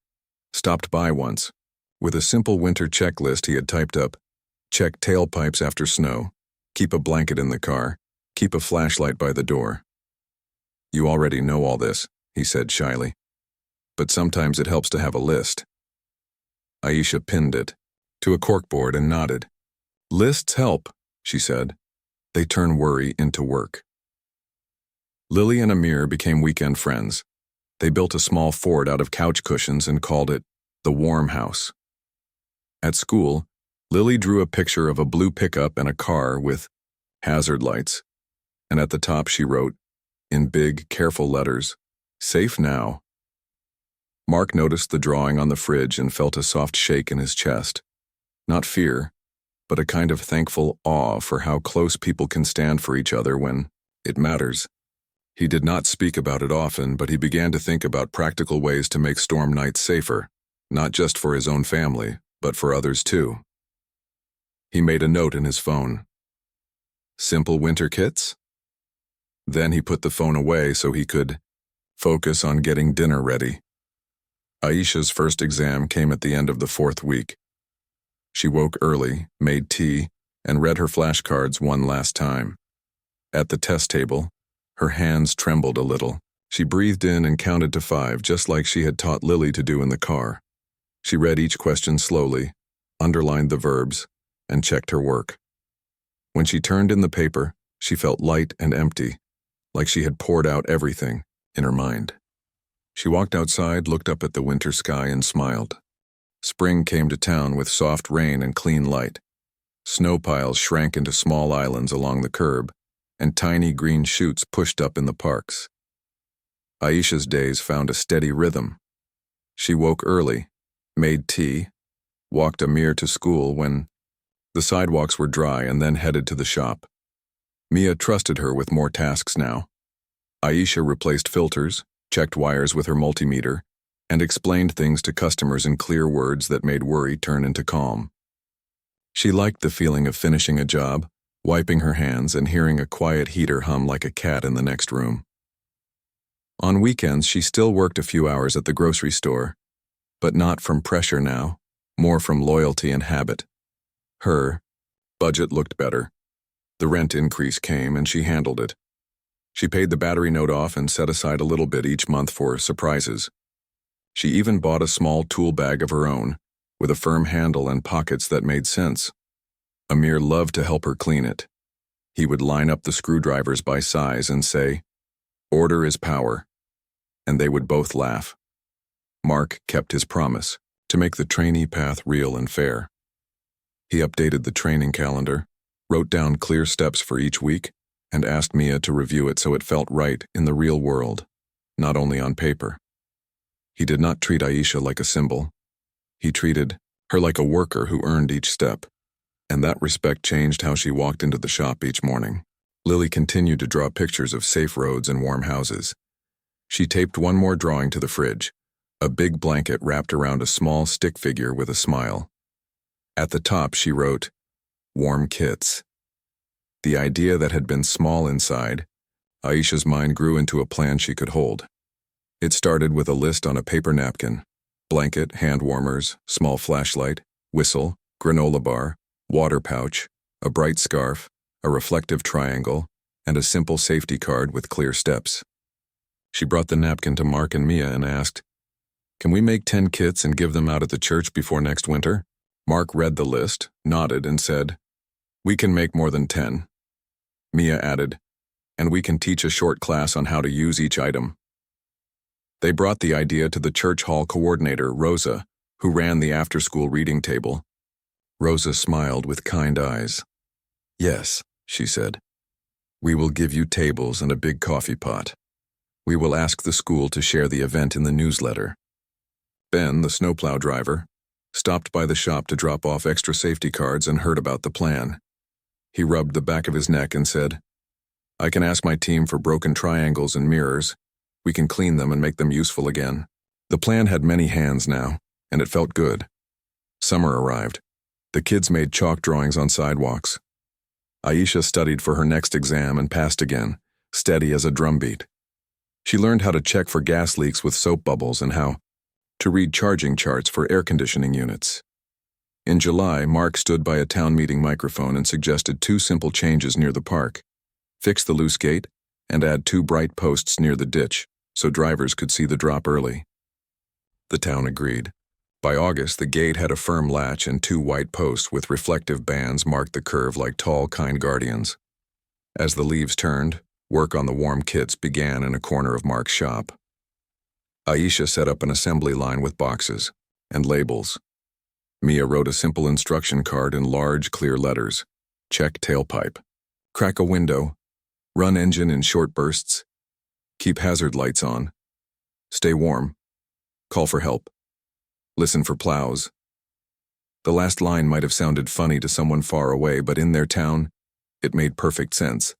stopped by once. With a simple winter checklist he had typed up, check tailpipes after snow, keep a blanket in the car, keep a flashlight by the door. You already know all this, he said shyly. But sometimes it helps to have a list. Aisha pinned it to a corkboard and nodded. Lists help, she said. They turn worry into work. Lily and Amir became weekend friends. They built a small fort out of couch cushions and called it the Warm House. At school, Lily drew a picture of a blue pickup and a car with hazard lights, and at the top she wrote, in big, careful letters, Safe now. Mark noticed the drawing on the fridge and felt a soft shake in his chest. Not fear, but a kind of thankful awe for how close people can stand for each other when it matters. He did not speak about it often, but he began to think about practical ways to make storm nights safer, not just for his own family, but for others too. He made a note in his phone. Simple winter kits? Then he put the phone away so he could focus on getting dinner ready. Aisha's first exam came at the end of the 4th week. She woke early, made tea, and read her flashcards one last time. At the test table, her hands trembled a little. She breathed in and counted to 5, just like she had taught Lily to do in the car. She read each question slowly, underlined the verbs, and checked her work. When she turned in the paper, she felt light and empty, like she had poured out everything in her mind. She walked outside, looked up at the winter sky, and smiled. Spring came to town with soft rain and clean light. Snow piles shrank into small islands along the curb, and tiny green shoots pushed up in the parks. Aisha's days found a steady rhythm. She woke early, made tea, walked Amir to school when the sidewalks were dry, and then headed to the shop. Mia trusted her with more tasks now. Aisha replaced filters, checked wires with her multimeter, and explained things to customers in clear words that made worry turn into calm. She liked the feeling of finishing a job, wiping her hands and hearing a quiet heater hum like a cat in the next room. On weekends, she still worked a few hours at the grocery store, but not from pressure now, more from loyalty and habit. Her budget looked better. The rent increase came and she handled it. She paid the battery note off and set aside a little bit each month for surprises. She even bought a small tool bag of her own, with a firm handle and pockets that made sense. Amir loved to help her clean it. He would line up the screwdrivers by size and say, "Order is power," and they would both laugh. Mark kept his promise to make the trainee path real and fair. He updated the training calendar, wrote down clear steps for each week, and asked Mia to review it so it felt right in the real world, not only on paper. He did not treat Aisha like a symbol. He treated her like a worker who earned each step, and that respect changed how she walked into the shop each morning. Lily continued to draw pictures of safe roads and warm houses. She taped one more drawing to the fridge, a big blanket wrapped around a small stick figure with a smile. At the top, she wrote, "Warm kits." The idea that had been small inside, Aisha's mind grew into a plan she could hold. It started with a list on a paper napkin: blanket, hand warmers, small flashlight, whistle, granola bar, water pouch, a bright scarf, a reflective triangle, and a simple safety card with clear steps. She brought the napkin to Mark and Mia and asked, "Can we make 10 kits and give them out at the church before next winter?" Mark read the list, nodded, and said, "We can make more than 10. Mia added, "And we can teach a short class on how to use each item." They brought the idea to the church hall coordinator, Rosa, who ran the after-school reading table. Rosa smiled with kind eyes. "Yes," she said. "We will give you tables and a big coffee pot. We will ask the school to share the event in the newsletter." Ben, the snowplow driver, stopped by the shop to drop off extra safety cards and heard about the plan. He rubbed the back of his neck and said, "I can ask my team for broken triangles and mirrors. We can clean them and make them useful again." The plan had many hands now, and it felt good. Summer arrived. The kids made chalk drawings on sidewalks. Aisha studied for her next exam and passed again, steady as a drumbeat. She learned how to check for gas leaks with soap bubbles and how to read charging charts for air conditioning units. In July, Mark stood by a town meeting microphone and suggested 2 simple changes near the park: fix the loose gate and add 2 bright posts near the ditch so drivers could see the drop early. The town agreed. By August, the gate had a firm latch and 2 white posts with reflective bands marked the curve like tall, kind guardians. As the leaves turned, work on the warm kits began in a corner of Mark's shop. Aisha set up an assembly line with boxes and labels. Mia wrote a simple instruction card in large, clear letters: check tailpipe, crack a window, run engine in short bursts, keep hazard lights on, stay warm, call for help, listen for plows. The last line might have sounded funny to someone far away, but in their town, it made perfect sense.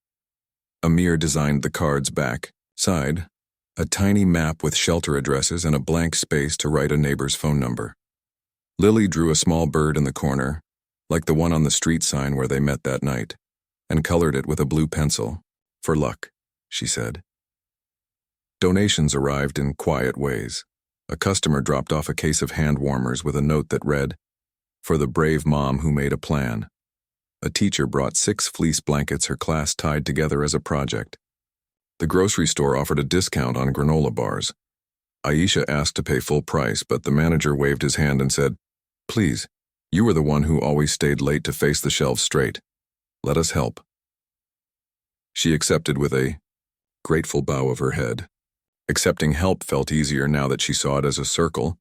Amir designed the card's back side, a tiny map with shelter addresses and a blank space to write a neighbor's phone number. Lily drew a small bird in the corner, like the one on the street sign where they met that night, and colored it with a blue pencil. "For luck," she said. Donations arrived in quiet ways. A customer dropped off a case of hand warmers with a note that read, "For the brave mom who made a plan." A teacher brought 6 fleece blankets her class tied together as a project. The grocery store offered a discount on granola bars. Aisha asked to pay full price, but the manager waved his hand and said, "Please, you were the one who always stayed late to face the shelves straight. Let us help." She accepted with a grateful bow of her head. Accepting help felt easier now that she saw it as a circle.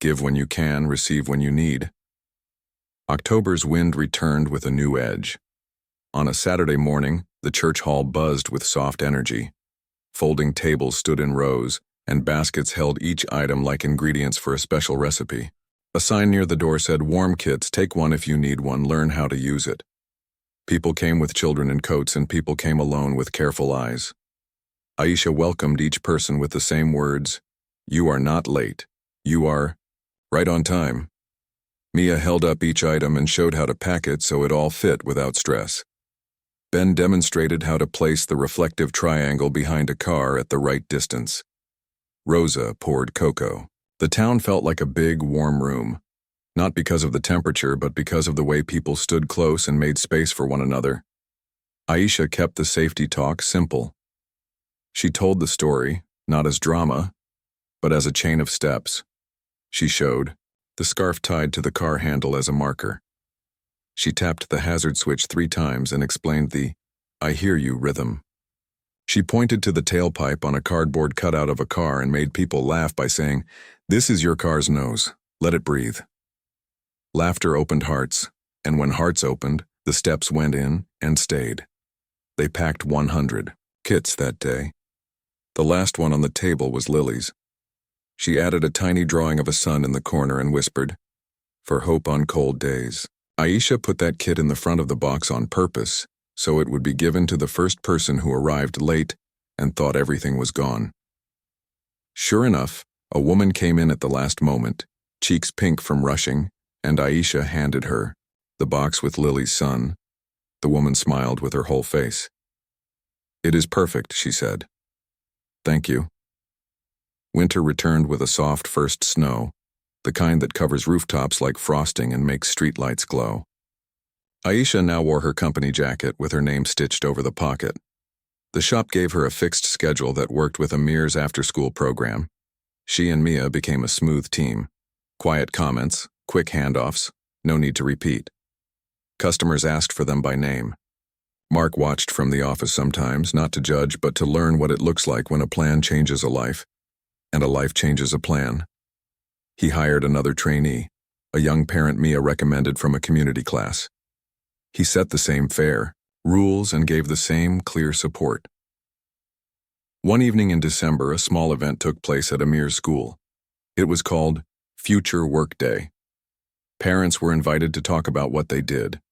Give when you can, receive when you need. October's wind returned with a new edge. On a Saturday morning, the church hall buzzed with soft energy. Folding tables stood in rows, and baskets held each item like ingredients for a special recipe. A sign near the door said, "Warm kits, take one if you need one, learn how to use it." People came with children in coats and people came alone with careful eyes. Aisha welcomed each person with the same words: "You are not late. You are right on time." Mia held up each item and showed how to pack it so it all fit without stress. Ben demonstrated how to place the reflective triangle behind a car at the right distance. Rosa poured cocoa. The town felt like a big, warm room, not because of the temperature, but because of the way people stood close and made space for one another. Aisha kept the safety talk simple. She told the story, not as drama, but as a chain of steps. She showed, the scarf tied to the car handle as a marker. She tapped the hazard switch 3 times and explained the "I hear you" rhythm. She pointed to the tailpipe on a cardboard cutout of a car and made people laugh by saying, "This is your car's nose. Let it breathe." Laughter opened hearts, and when hearts opened, the steps went in and stayed. They packed 100 kits that day. The last one on the table was Lily's. She added a tiny drawing of a sun in the corner and whispered, "For hope on cold days." Aisha put that kit in the front of the box on purpose, so it would be given to the first person who arrived late and thought everything was gone. Sure enough, a woman came in at the last moment, cheeks pink from rushing, and Aisha handed her the box with Lily's sun. The woman smiled with her whole face. "It is perfect," she said. "Thank you." Winter returned with a soft first snow, the kind that covers rooftops like frosting and makes streetlights glow. Aisha now wore her company jacket with her name stitched over the pocket. The shop gave her a fixed schedule that worked with Amir's after-school program. She and Mia became a smooth team. Quiet comments, quick handoffs, no need to repeat. Customers asked for them by name. Mark watched from the office sometimes, not to judge, but to learn what it looks like when a plan changes a life, and a life changes a plan. He hired another trainee, a young parent Mia recommended from a community class. He set the same fare, rules, and gave the same clear support. One evening in December, a small event took place at Amir's school. It was called Future Work Day. Parents were invited to talk about what they did.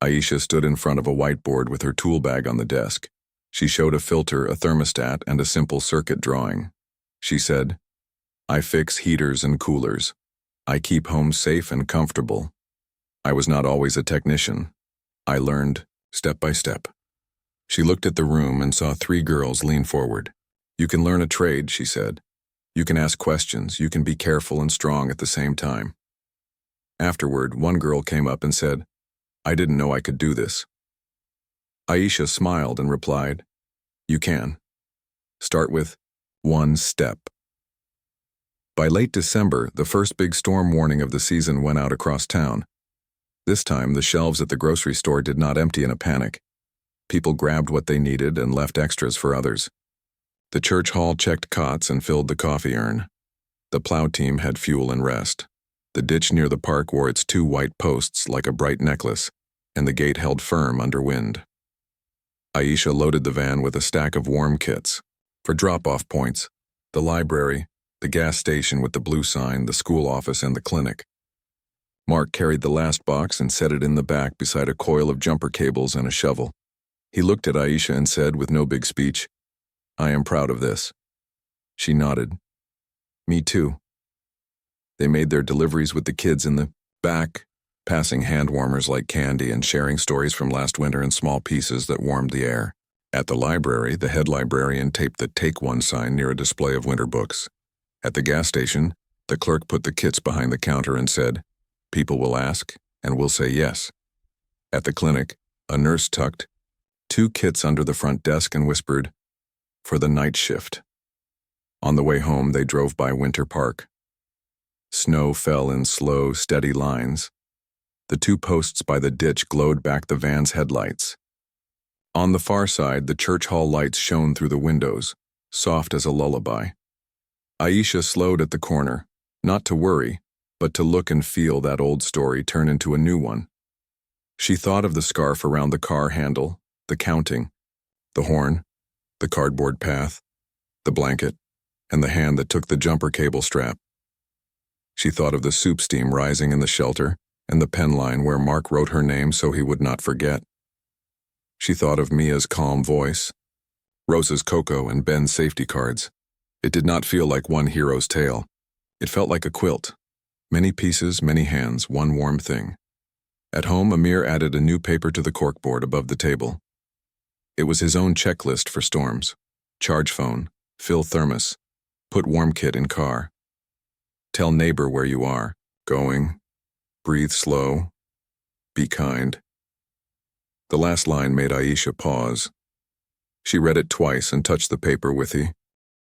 Aisha stood in front of a whiteboard with her tool bag on the desk. She showed a filter, a thermostat, and a simple circuit drawing. She said, "I fix heaters and coolers. I keep homes safe and comfortable. I was not always a technician. I learned step by step." She looked at the room and saw 3 girls lean forward. "You can learn a trade," she said. "You can ask questions. You can be careful and strong at the same time." Afterward, one girl came up and said, "I didn't know I could do this." Aisha smiled and replied, "You can. Start with 1 step." By late December, the first big storm warning of the season went out across town. This time, the shelves at the grocery store did not empty in a panic. People grabbed what they needed and left extras for others. The church hall checked cots and filled the coffee urn. The plow team had fuel and rest. The ditch near the park wore its 2 white posts like a bright necklace, and the gate held firm under wind. Aisha loaded the van with a stack of warm kits. For drop-off points, the library, the gas station with the blue sign, the school office, and the clinic. Mark carried the last box and set it in the back beside a coil of jumper cables and a shovel. He looked at Aisha and said with no big speech, "I am proud of this." She nodded. "Me too." They made their deliveries with the kids in the back, passing hand warmers like candy and sharing stories from last winter in small pieces that warmed the air. At the library, the head librarian taped the "Take One" sign near a display of winter books. At the gas station, the clerk put the kits behind the counter and said, "People will ask, and we'll say yes." At the clinic, a nurse tucked 2 kits under the front desk and whispered, "For the night shift." On the way home, they drove by Winter Park. Snow fell in slow, steady lines. The 2 posts by the ditch glowed back the van's headlights. On the far side, the church hall lights shone through the windows, soft as a lullaby. Aisha slowed at the corner, not to worry, but to look and feel that old story turn into a new one. She thought of the scarf around the car handle, the counting, the horn, the cardboard path, the blanket, and the hand that took the jumper cable strap. She thought of the soup steam rising in the shelter and the pen line where Mark wrote her name so he would not forget. She thought of Mia's calm voice, Rosa's cocoa, and Ben's safety cards. It did not feel like one hero's tale. It felt like a quilt. Many pieces, many hands, one warm thing. At home, Amir added a new paper to the corkboard above the table. It was his own checklist for storms. Charge phone, fill thermos, put warm kit in car. Tell neighbor where you are. Going. Breathe slow. Be kind. The last line made Aisha pause. She read it twice and touched the paper with